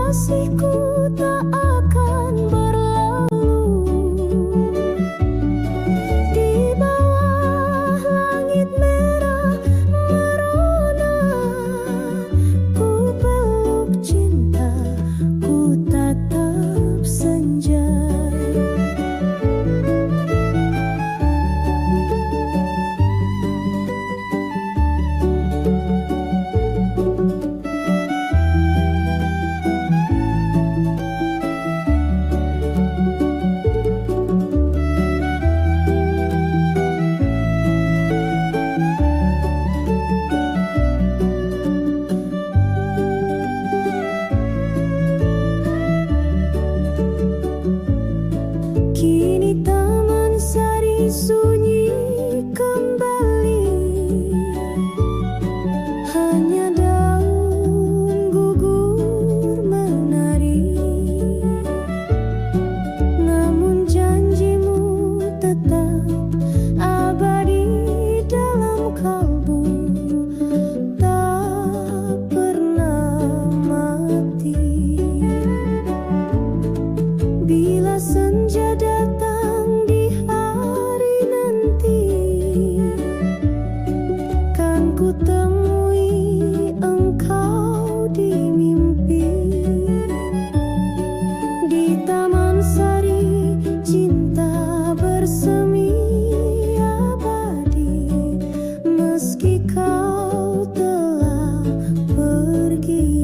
kasihku tak akan berlalu. senja datang di hari nanti, kan ku temui engkau di mimpi, di taman sari cinta bersemi abadi, meski kau telah pergi.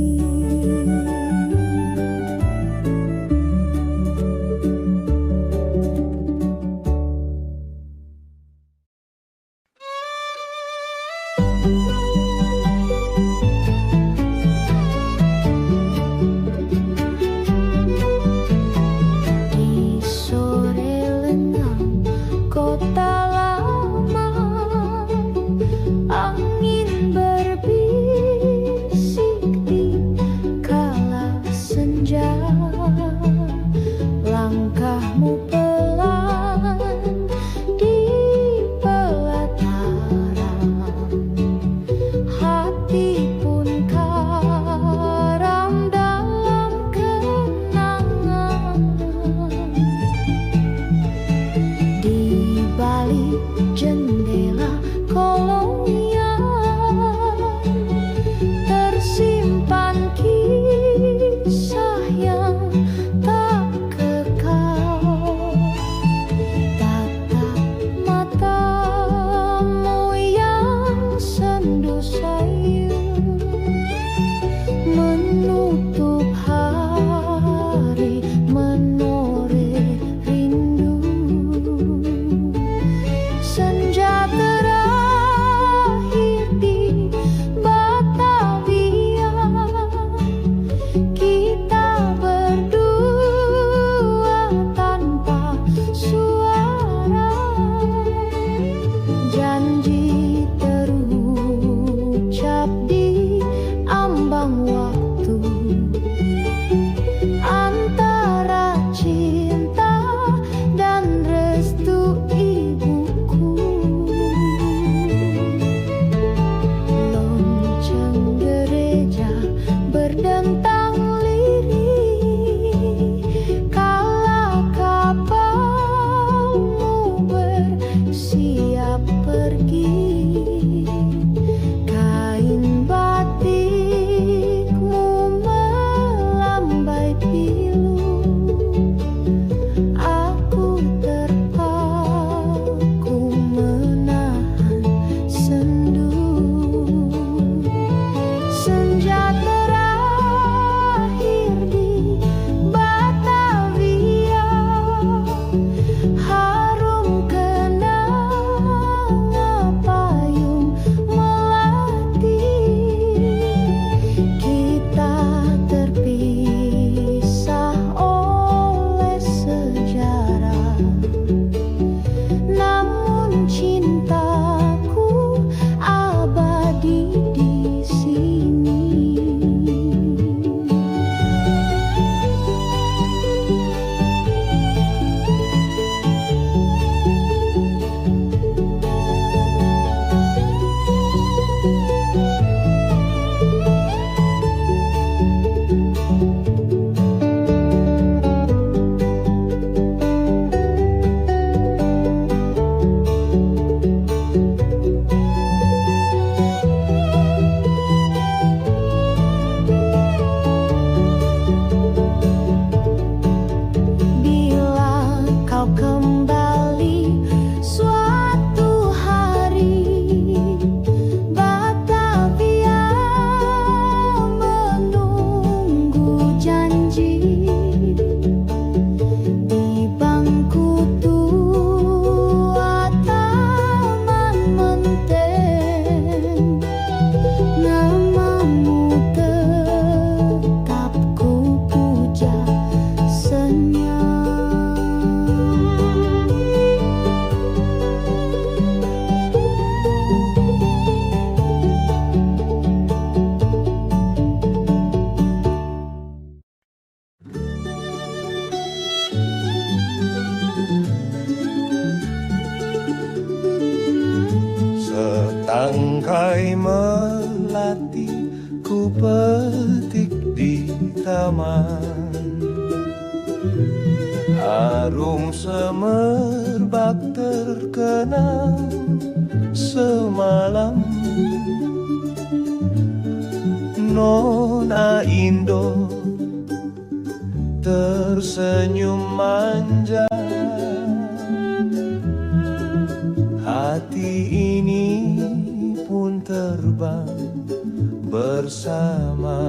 Di sore lengang kota lama, angin berbisik di kala senja, langkahmu pelan di pelataran, hati pun karam dalam kenangan. Di balik jendela kolonial tersimpan kisah yang tak kekal. Tatap matamu yang sendu sayu menutup hari, menoreh rindu. Senja terakhir di Batavia, kita berdua tanpa suara, janji terucap di ambang waktu, antara cinta dan restu ibuku. Lonceng gereja berdentang lirih kala kapalmu bersiap pergi. Kain batikmu melambai pilu, aku terpaku menahan sendu. Senja terakhir di Batavia, harum kenang payung melati, kita terpisah oleh sejarah, namun cintaku abadi di sini. Bila kau kembali suatu hari, Batavia menunggu janji. Di bangku tua Taman Menteng, namamu tetap ku puja senyap. Setangkai melati ku petik di taman, Jarum semerbak terkenang semalam. Nona Indo tersenyum manja. Hati ini pun terbang bersama.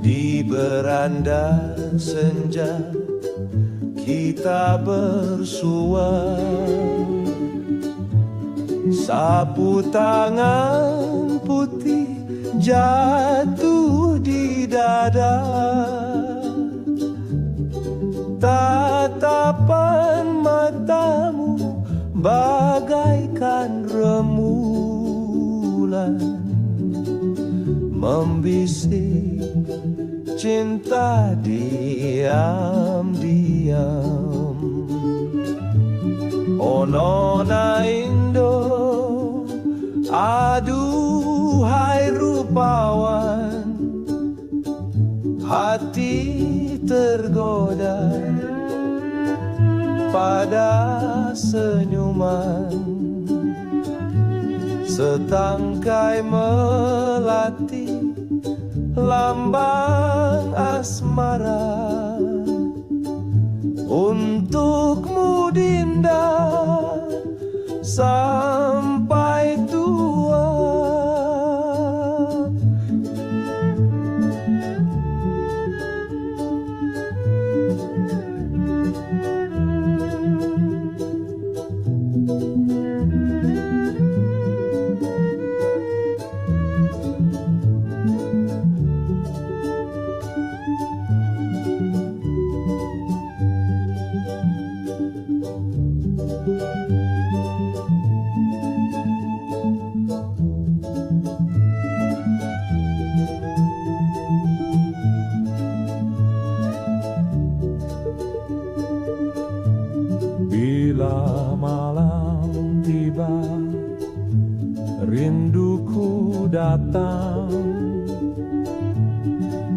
Di beranda senja kita bersua, sapu tangan putih jatuh di dada. Tatapan matamu bagaikan rembulan, membisik cinta diam-diam. Oh Nona Indo, aduhai rupawan, hati tergoda pada senyuman. Setangkai melati lambang asmara, untukmu Dinda sampai tua. Bila malam tiba, rinduku datang,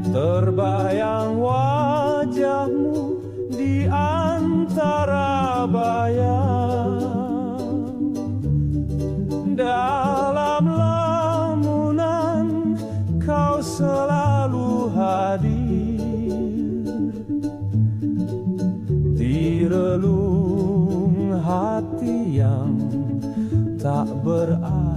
terbayang wajahmu di antara bayang. Dalam lamunan kau selalu hadir, di relung hati yang tak berakhir.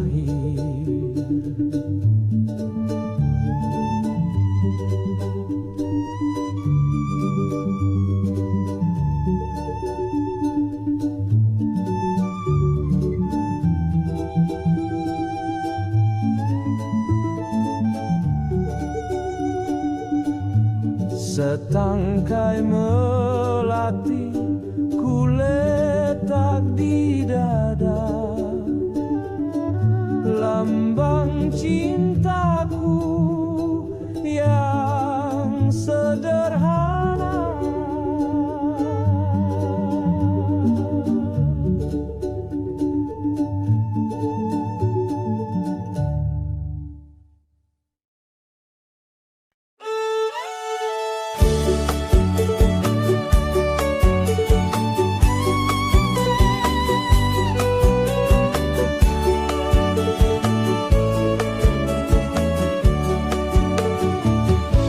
Setangkai melati ku letak di dada, lambang cintaku yang sederhana.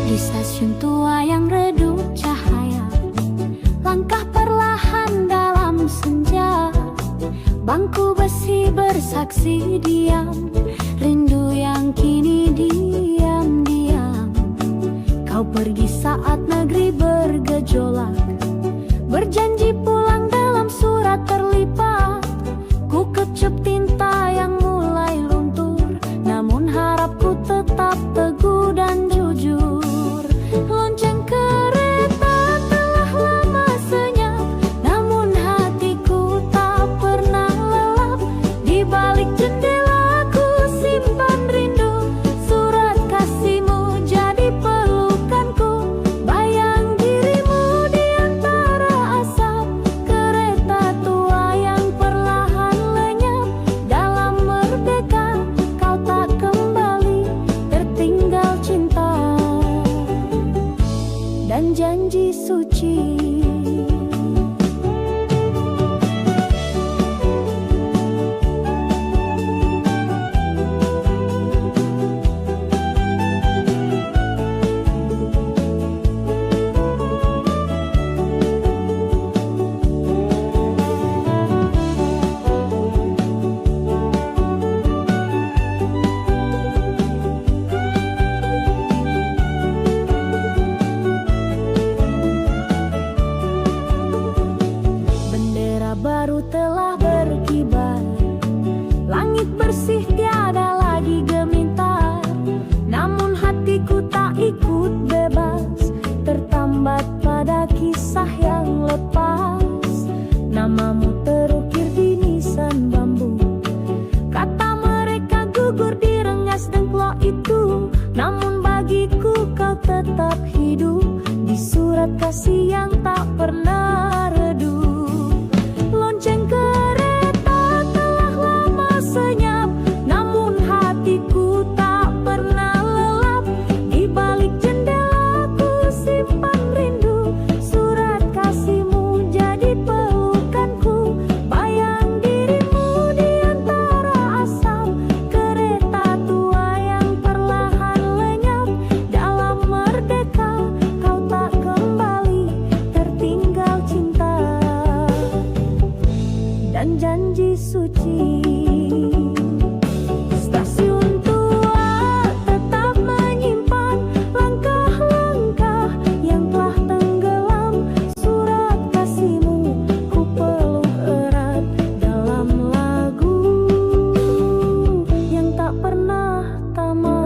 Di stasiun tua yang redup cahaya, langkah perlahan dalam senja, bangku besi bersaksi diam, rindu yang kini diam-diam. Kau pergi saat negeri bergejolak, berjanji pulang dalam surat terlipat. Ku kecup tinta yang mulai luntur, namun harapku tetap teguh dan jujur. Lonceng kereta telah lama senyap, namun hatiku tak pernah lelap. Di balik jendela ku simpan rindu, surat kasihmu jadi pelukanku, bayang suci. Bendera baru telah berkibar, langit bersih tiada lagi gemetar. Namun hatiku tak ikut bebas, tertambat pada kisah yang lepas. Namamu terukir di nisan bambu, kata mereka gugur di rengas dengklok itu. Namun bagiku kau tetap hidup di surat kasih yang tak pernah redup. Lonceng kereta telah lama senyap, namun hatiku tak pernah lelap. Di balik jendelaku simpan rindu, surat kasihmu jadi pelukanku. Bayang dirimu di antara asap, kereta tua yang perlahan lenyap. Dalam merdeka kau tak kembali, tertinggal cinta dan janji suci. Stasiun tua tetap menyimpan langkah-langkah yang telah tenggelam. Surat kasihmu ku peluk erat dalam lagu yang tak pernah tamat.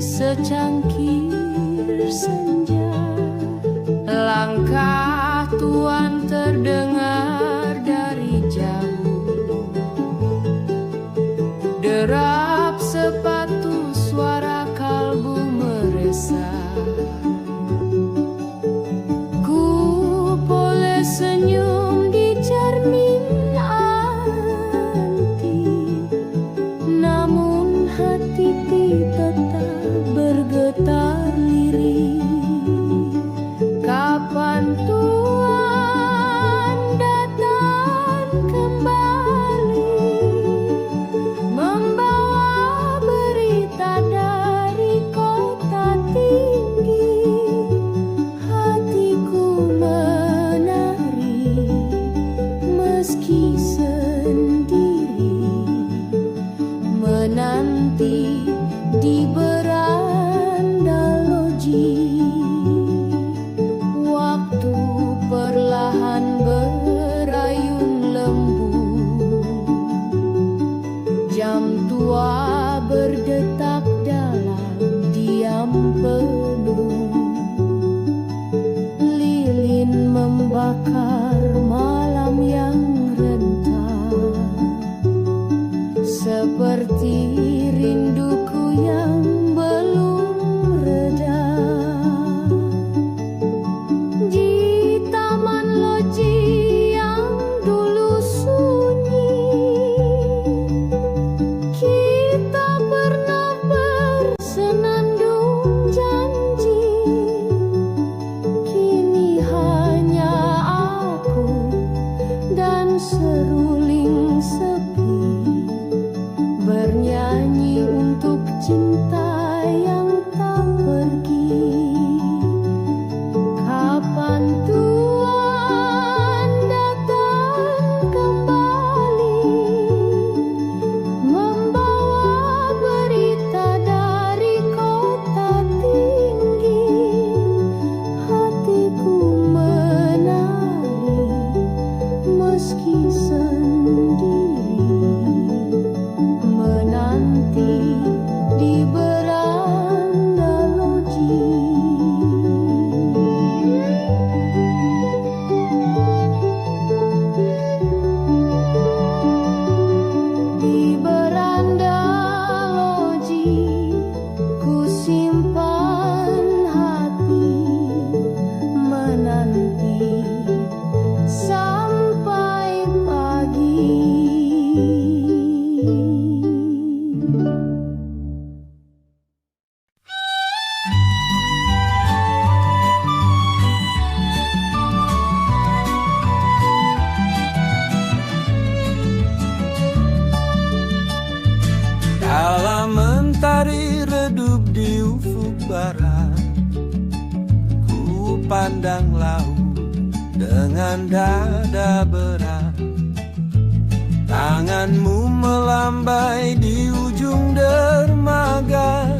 secangkir senja. Langkah tuan terdengar dari jauh, derap sepatu, suara kalbu meresah. Ku boleh senyum di cermin antik, namun hati tetap bergetar lirih. Kapan Tuhan datang kembali, membawa berita dari kota tinggi. Hatiku menari meski sendiri, menanti di beranda loji. Waktu perlahan berayun lembut, jam tua berdetak dalam diam penuh. Lilin membakar malam yang rentang, seperti rinduku yang belum reda. Di taman loji yang dulu sunyi, kita pernah bersenandung janji. Kini hanya aku dan seruling sepi, bernyanyi untuk cinta yang tak pergi. Kapan Tuhan datang kembali, membawa berita dari kota tinggi. Hatiku menari meski sendiri, menanti di beranda loji. Di beranda loji ku simpan hati, menanti sampai pagi. Dalam mentari redup di ufuk barat, ku pandang laut dengan dada berat. Tanganmu melambai di ujung dermaga,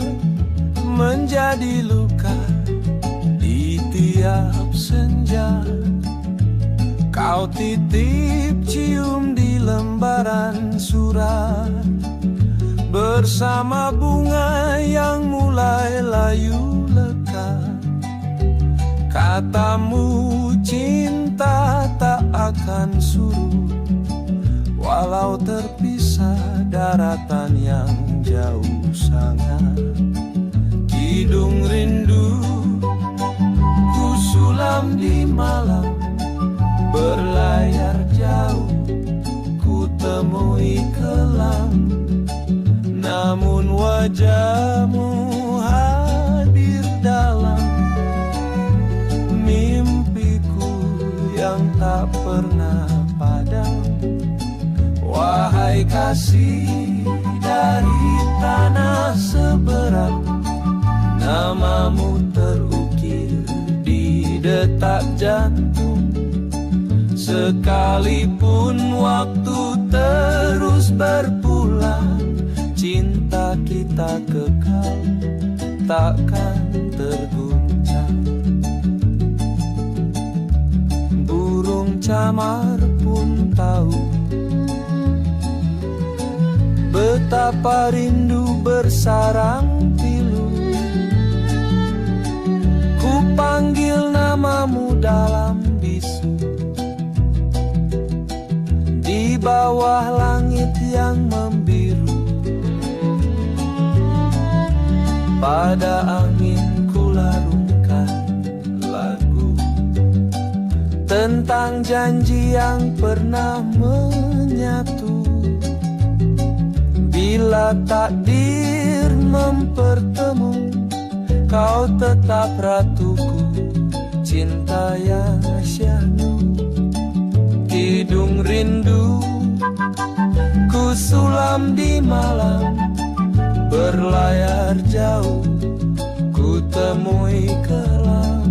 menjadi luka di tiap senja. Kau titip cium di lembaran surat, bersama bunga yang mulai layu lekat. Katamu cinta tak akan surut, walau terpisah daratan yang jauh sangat. Kidung rindu ku sulam di malam, berlayar jauh ku temui kelam. Namun wajahmu hadir dalam mimpiku yang tak pernah padam. Wahai kasih dari tanah seberang, namamu terukir di detak jantung. Sekalipun waktu terus berpulang, cinta kita kekal, takkan terguncang. Burung camar pun tahu betapa rindu bersarang pilu. bawah langit yang membiru. Pada angin ku larungkan lagu tentang janji yang pernah menyatu. Bila takdir mempertemu, kau tetap ratuku, cinta yang syahdu. Hidung rindu ku sulam di malam, berlayar jauh ku temui kelam.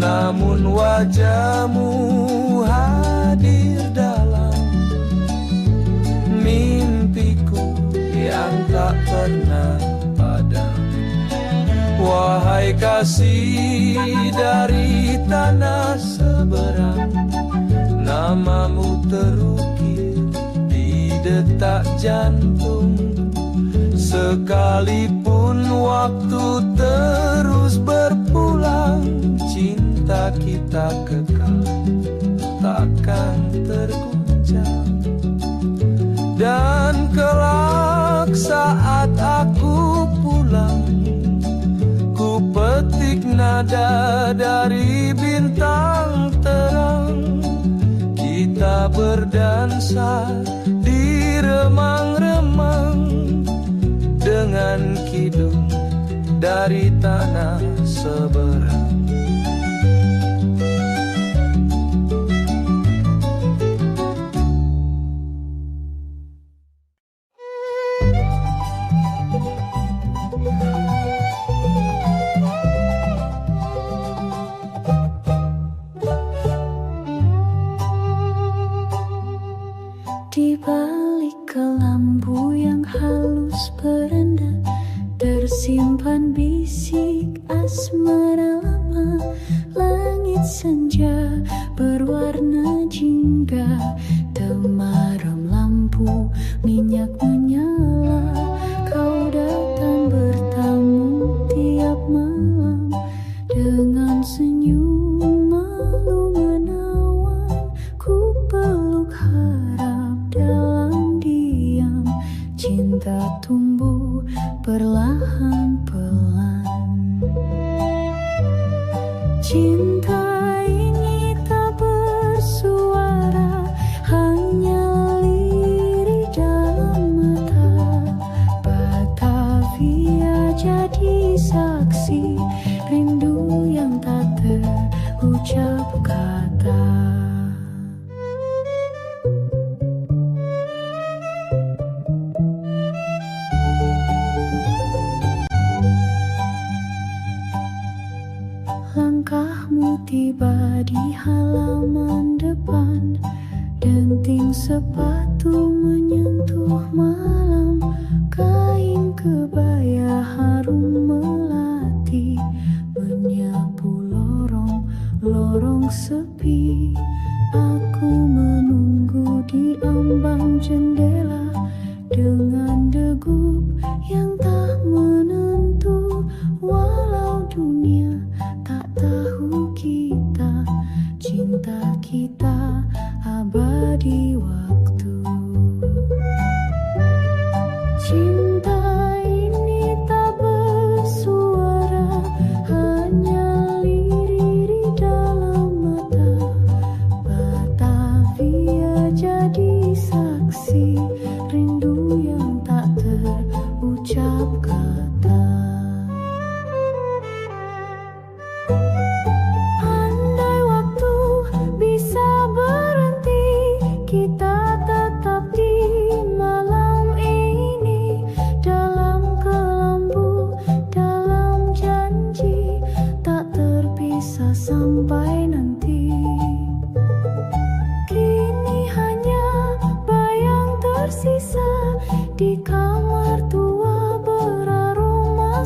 Namun wajahmu hadir dalam mimpiku yang tak pernah padam. Wahai kasih dari tanah seberang, namamu terukir di detak jantung. Sekalipun waktu terus berpulang, cinta kita kekal, takkan terguncang. Dan kelak saat aku pulang, ku petik nada dari bintang terang. Kita berdansa di remang-remang dengan kidung dari tanah seberang. Di balik kelambu yang halus berendah, tersimpan bisik asmara lama. Langit senja berwarna jingga, temaram lampu minyak menyala. Kau datang bertamu tiap malam dengan senyum malu menawan. Ku peluk harap dalam diam, cinta tumbuh perlahan-pelan. Cinta ini tak bersuara, hanya lirik dalam mata. Batavia jadi saksi rindu yang tak terucap kata. Langkahmu tiba di halaman depan, denting sepatu menyentuh malam. Kain kebaya harum melati, menyapu lorong-lorong sepi. Aku menunggu di ambang jendela dengan degup yang tak menentu. Walau dunia tak tahu kita, cinta kita abadi waktu. Cinta ini tak bersuara, hanya lirik dalam mata. Batavia jadi saksi rindu yang tak terucap kata. Andai waktu bisa berhenti, kita tetap di malam ini. Dalam kelambu, dalam janji, tak terpisah sampai nanti. Kini hanya bayang tersisa di kamar tua beraroma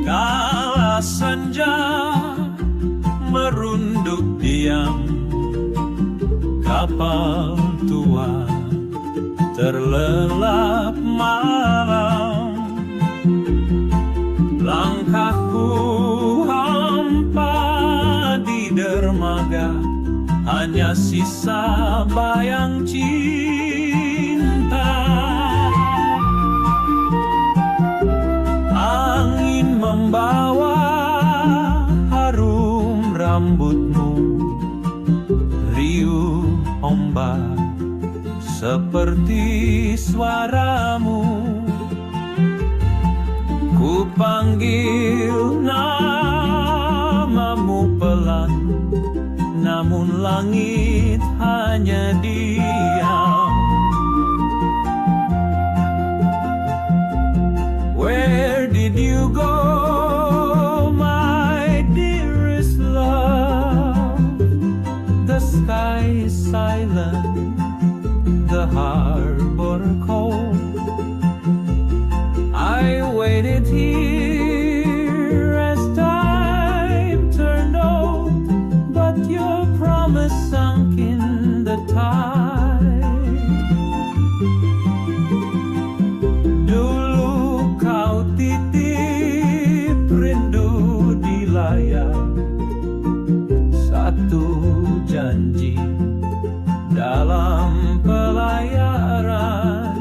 Kala senja merunduk diam, kapal tua terlelap malam. Langkahku hampa di dermaga, hanya sisa bayang cinta. Angin membawa harum rambutmu, riuh ombak seperti suaramu. Ku panggil namamu pelan, namun langit hanya diam. Where did you go, my dearest love? The sky is silent, the harbor cold. I waited here as time turned old, but your promise sunk in the tide. Dulu kau titip rindu di layar, satu janji dalam pelayaran.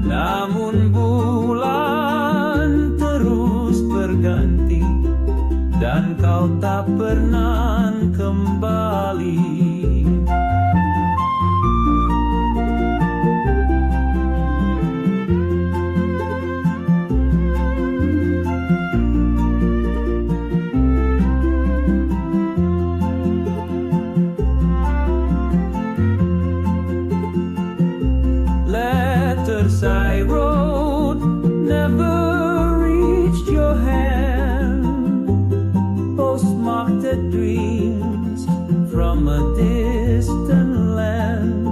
Namun bulan terus berganti, dan kau tak pernah kembali. Letters I wrote never reached your hand, postmarked dreams from a distant land.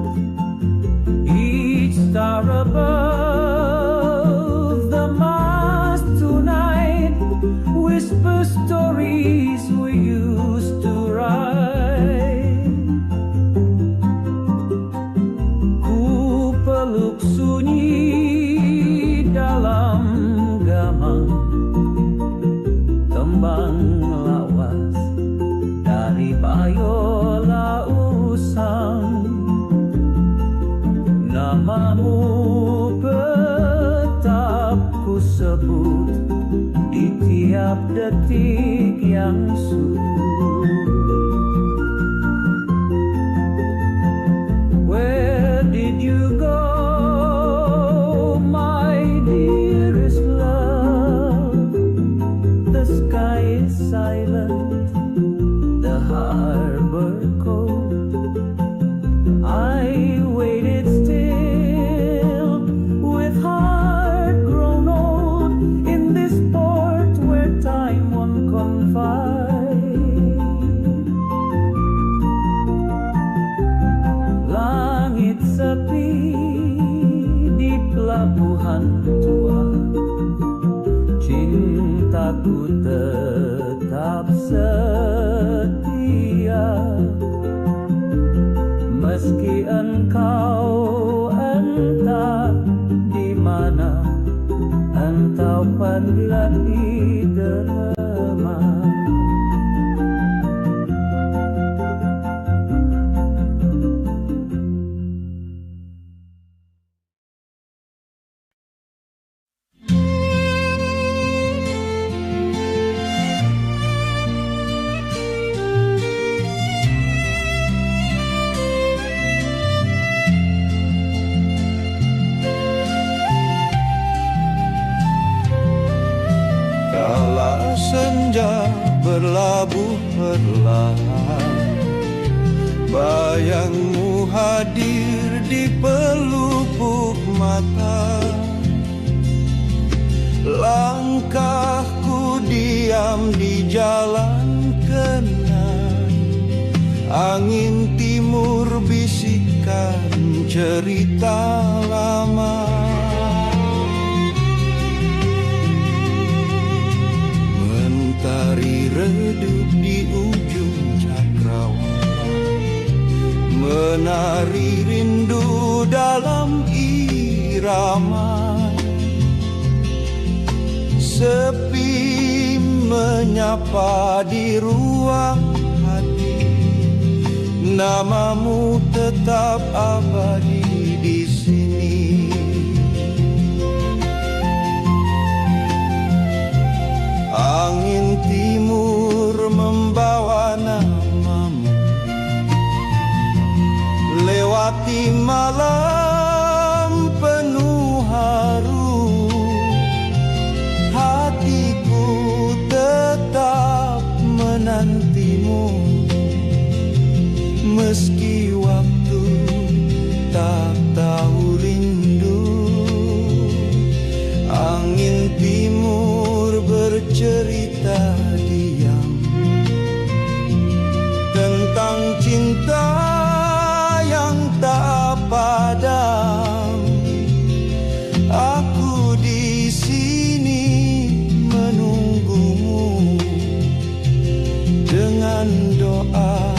Each star above the mast tonight whispers stories we used to write. Ku peluk sunyi dalam gama, tembang lawas dari bayola usang. Namamu tetap ku sebut di tiap detik yang sunyi. Where did you go, my dearest love? The sky is silent, the harbor cold. I waited still with heart grown old in this port where time won't confide. Langit sepi di pelabuhan tua, cintaku tetap setia. Meski engkau entah di mana, entau apabila didelema. Kala senja berlabuh perlahan, bayangmu hadir di pelupuk mata. Langkahku di Angin timur bisikan cerita lama, mentari redup di ujung cakrawala, menari rindu dalam irama. Sepi menyapa di ruang hati, namamu tetap abadi di sini. Angin timur membawa namamu, lewati malam penuh haru. Hatiku tetap menantimu, meski waktu tak tahu rindu. Angin timur bercerita diam tentang cinta yang tak padam. Aku di sini menunggumu dengan doa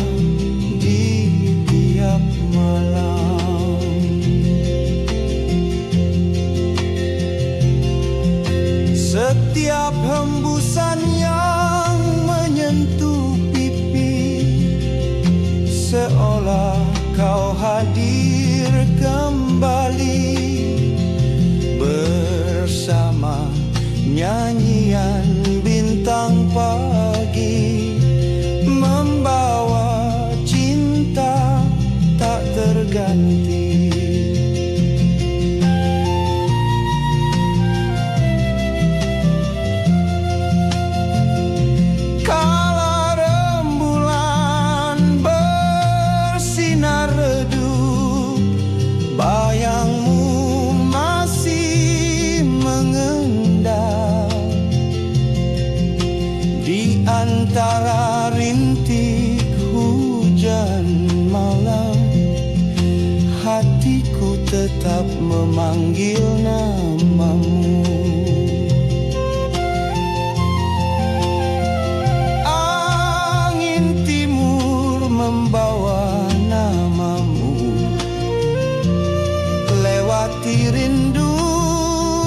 di tiap malam. Setiap hembusan yang menyentuh pipi, seolah kau hadir kembali bersama nyanyian bintang pagi, membawa cinta tak terganti. Kala rembulan bersinar redup, bayangmu masih mengendap di antara rintik hujan malam. Hatiku tetap memanggil namamu. Angin timur membawa namamu, lewati rindu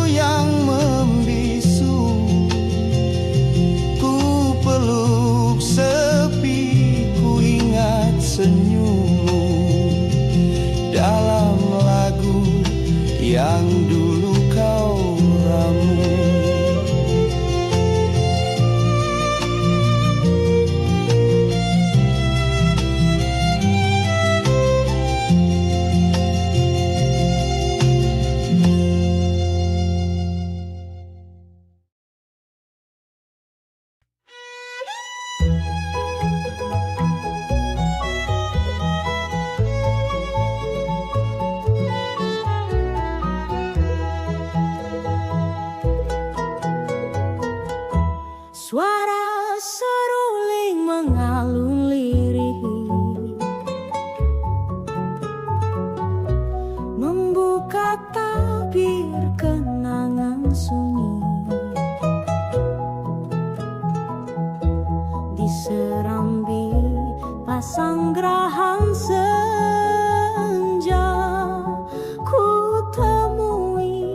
yang membisu. Ku peluk sepi, ku ingat senyummu dalam lagu yang dulu kau ramu. Suara seruling mengalun lirih, membuka tabir kenangan sunyi di serambi pasanggrahan senja. Ku temui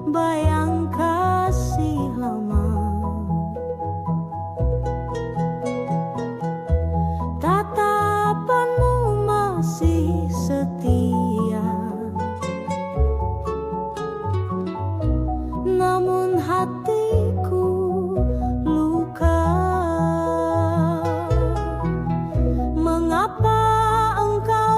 bayang kasih lama, tatapanmu masih setia, namun hatiku luka. Mengapa engkau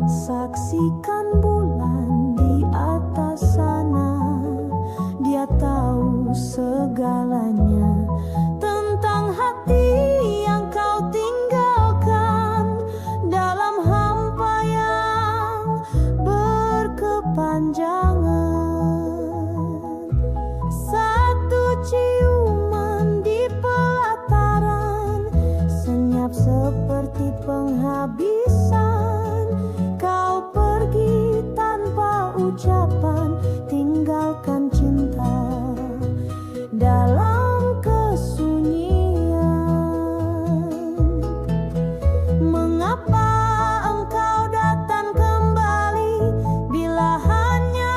Saksikan bulan di atas sana, dia tahu segalanya tentang hati yang kau tinggalkan dalam hampa yang berkepanjangan. Satu ciuman di pelataran, senyap seperti penghabisan. Kau pergi tanpa ucapan, tinggalkan cinta dalam kesunyian. Mengapa engkau datang kembali bila hanya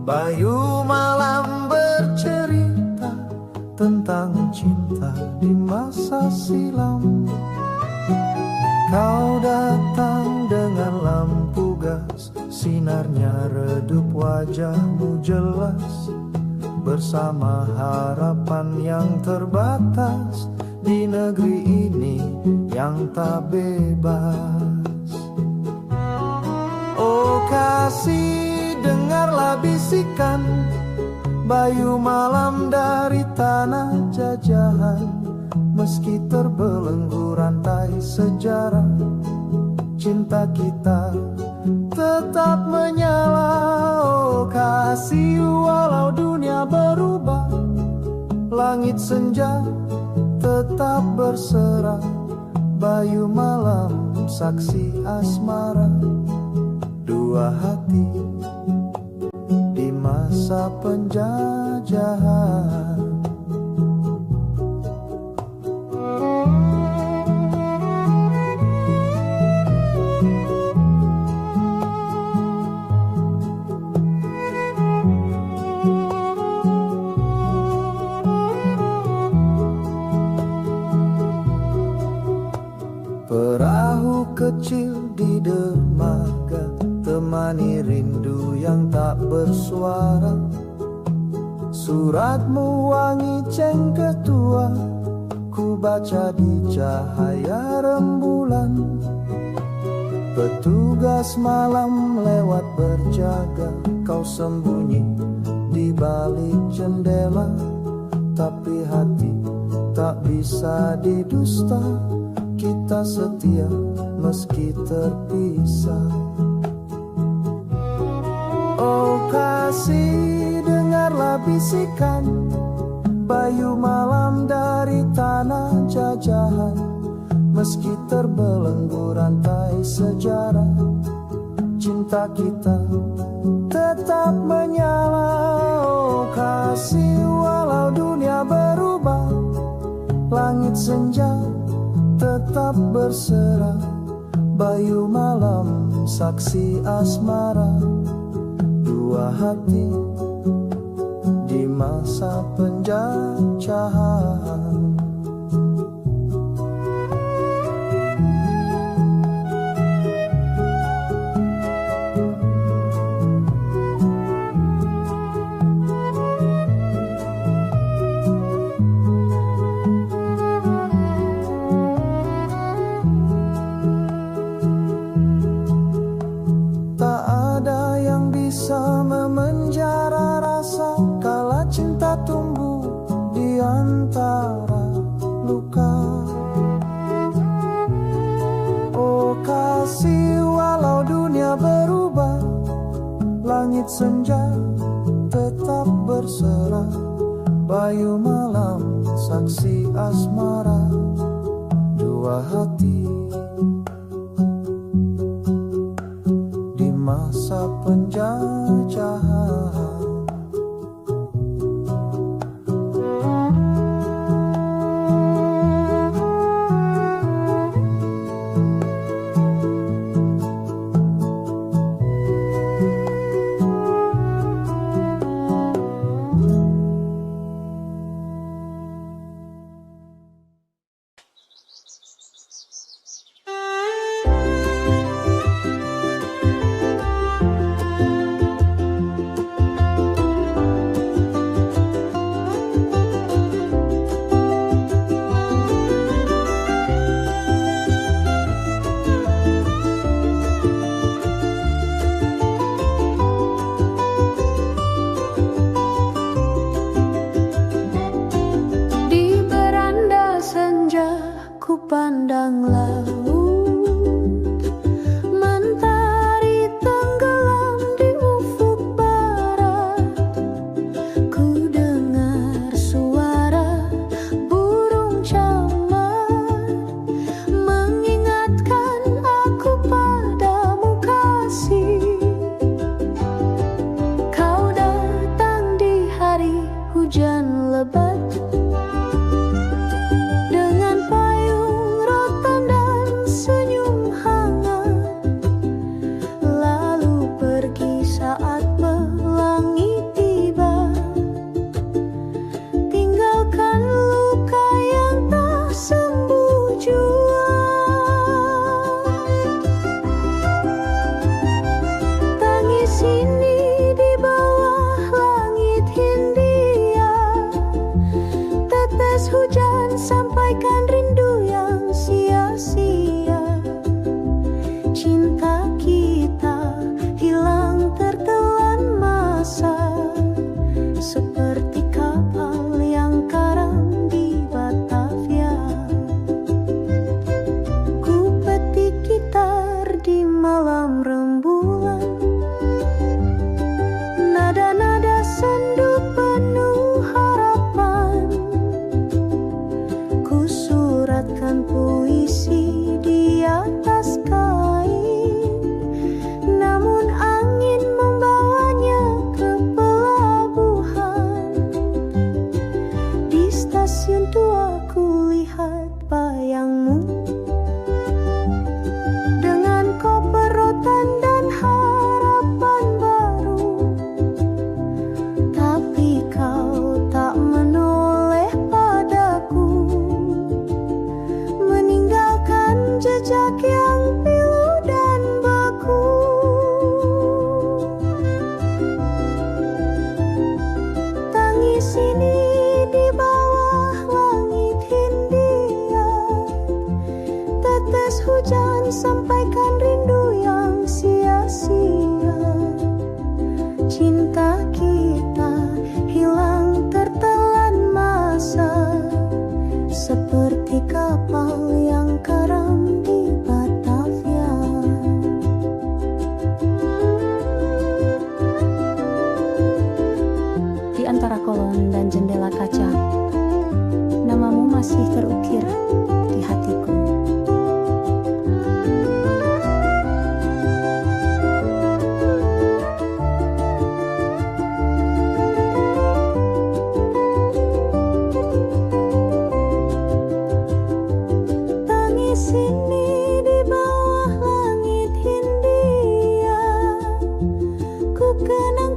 Bayu Malam bercerita tentang cinta di masa silam. Kau datang dengan lampu gas, sinarnya redup, wajahmu jelas. Bersama harapan yang terbatas di negeri ini yang tak bebas. Oh kasih, dengarlah bisikan Bayu Malam dari tanah jajahan. Meski terbelenggu rantai sejarah, cinta kita tetap menyala. Oh kasih, walau dunia berubah, langit senja tetap berserah. Bayu Malam saksi asmara, dua hati di masa penjajahan. Perahu kecil di dermaga, temani rindu yang tak bersuara. Suratmu wangi cengkeh tua, ku baca di cahaya rembulan. Petugas malam lewat berjaga, kau sembunyi di balik jendela. Tapi hati tak bisa didusta, kita setia meski terpisah. Oh kasih, dengarlah bisikan Bayu Malam dari tanah jajahan. Meski terbelenggu rantai sejarah, cinta kita tetap menyala. Oh kasih, walau dunia berubah, langit senja tetap berserah. Bayu Malam saksi asmara, dua hati di masa penjajahan. Bisa memenjara rasa kala cinta tumbuh di antara luka. Oh kasih, walau dunia berubah, langit senja tetap berserah. Bayu Malam saksi asmara, dua hati di masa penjajahan.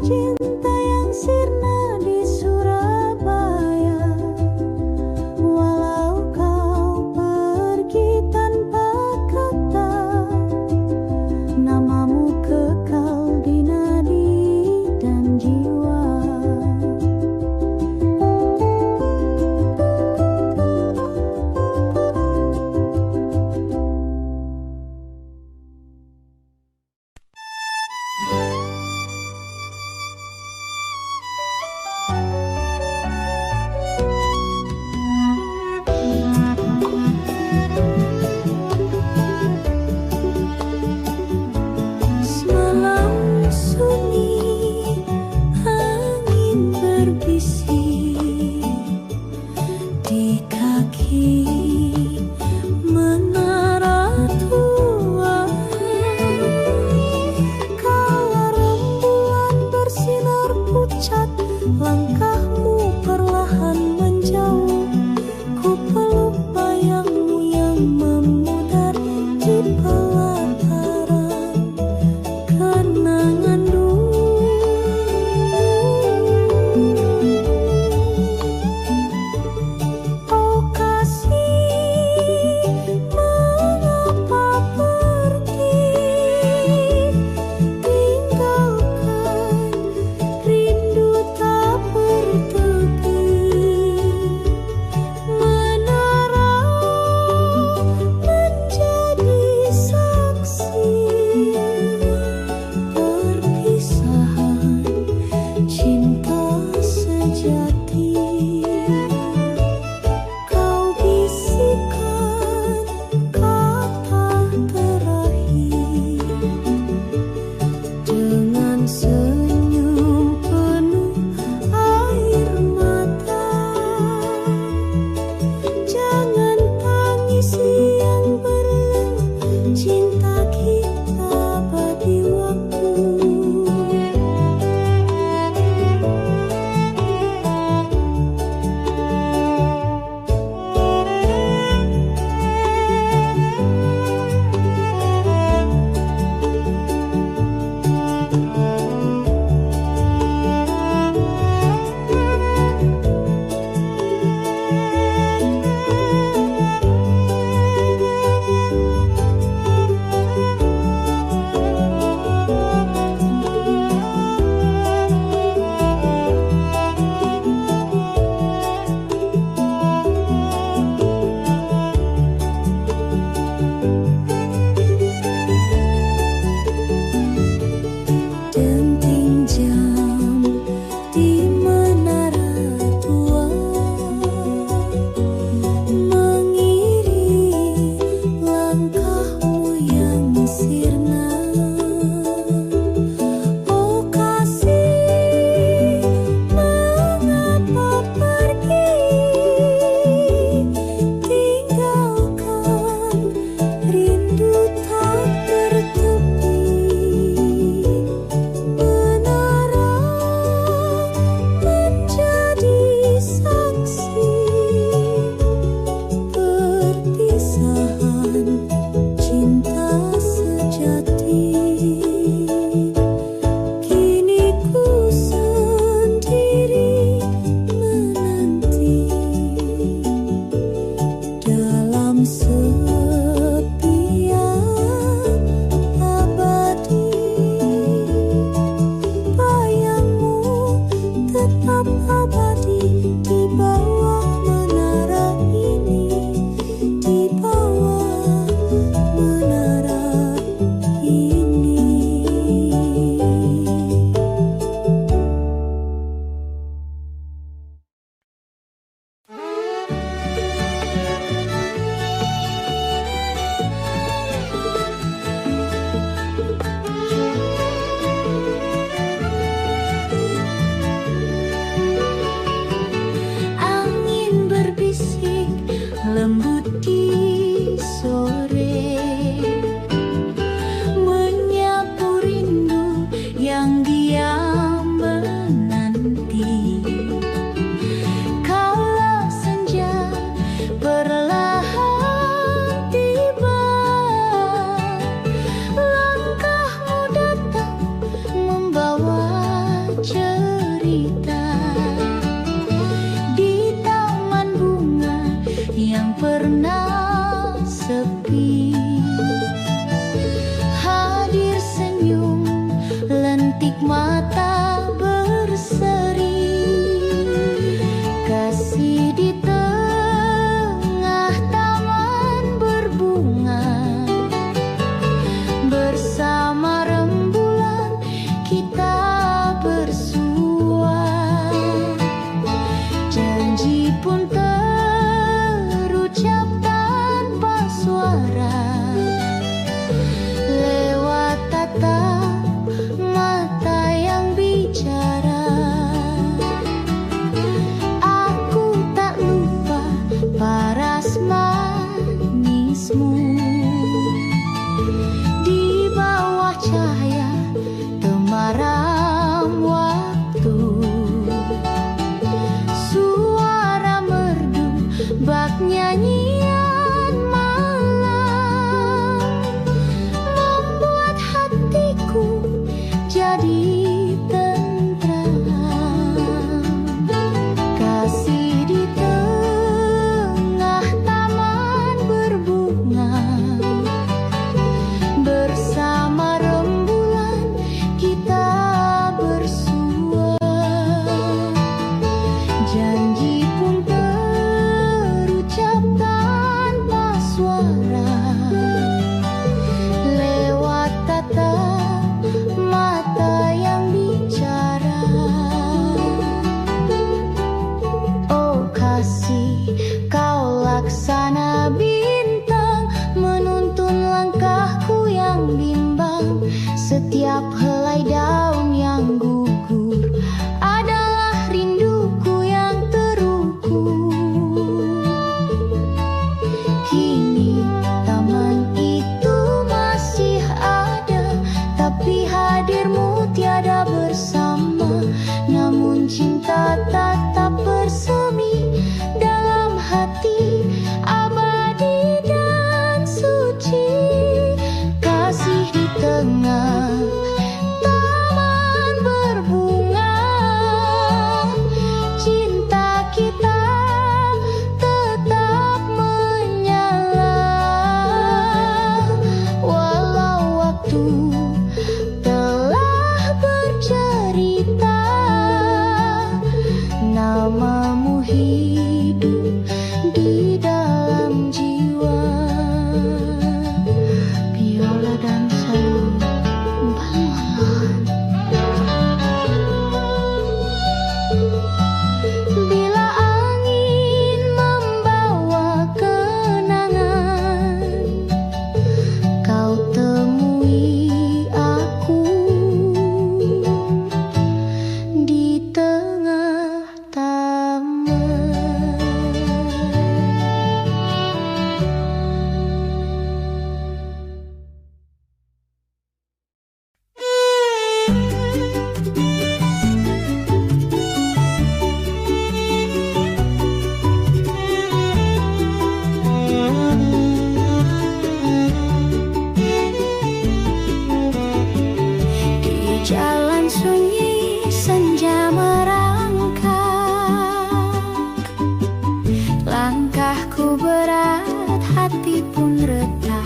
cinta yang sirna di Surabaya. Walau kau pergi tanpa kata, namamu kekal di nadi dan jiwa. Semalam sunyi, angin berbisik di kaki menara tua. Kala rembulan bersinar pucat, langkahmu perlahan menjauh. Ku peluk bayangmu yang memudar di pelataran kenangan dulu. Oh kasih, mengapa pergi, tinggalkan rindu tak pun reda.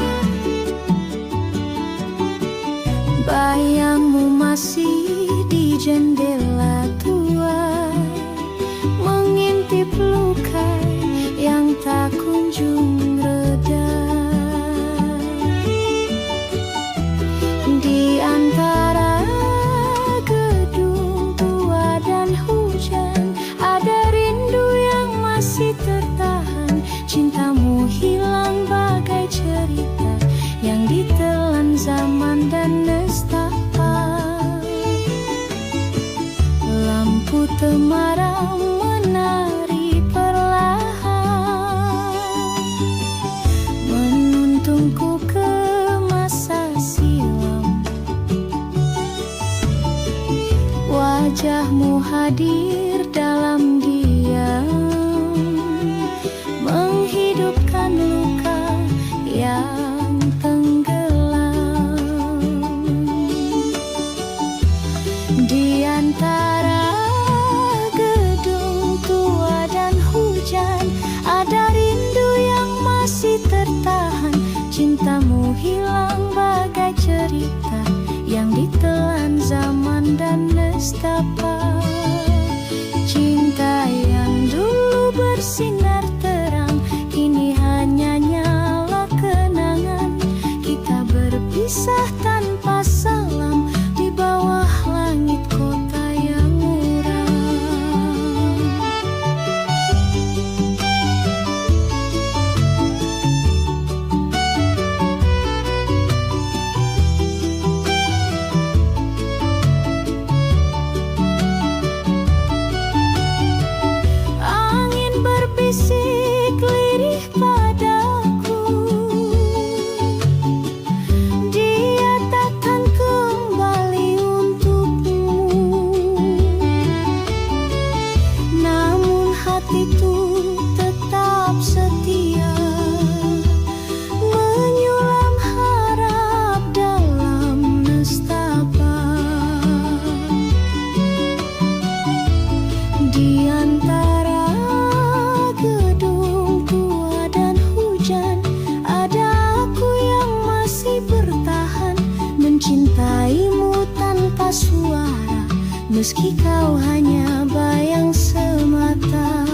Bayangmu masih di jendela tua, mengintip luka yang tak kunjung reda. Di antara gedung tua dan hujan, ada rindu yang masih tertahan. Cintamu hilang bagai cerita yang ditelan zaman dan nestapa. Lampu temaram menari perlahan, menuntunku ke masa silam. Wajahmu hadir dalam diam, menghidupkan luka yang tenggelam. Di antara gedung tua dan hujan, ada rindu yang masih tertahan. Cintamu hilang bagai cerita yang ditelan zaman dan nestapa. Cinta yang dulu bersinar terang, kini hanya nyala kenangan. Kita berpisah tanpa salam di bawah langit kota yang muram. Angin berbisik lirih padaku, dia takkan kembali untukmu. Namun hatiku tetap setia, menyulam harap dalam nestapa. Di antara gedung tua dan hujan, ada aku yang masih bertahan, mencintaimu tanpa suara, meski kau hanya bayang semata.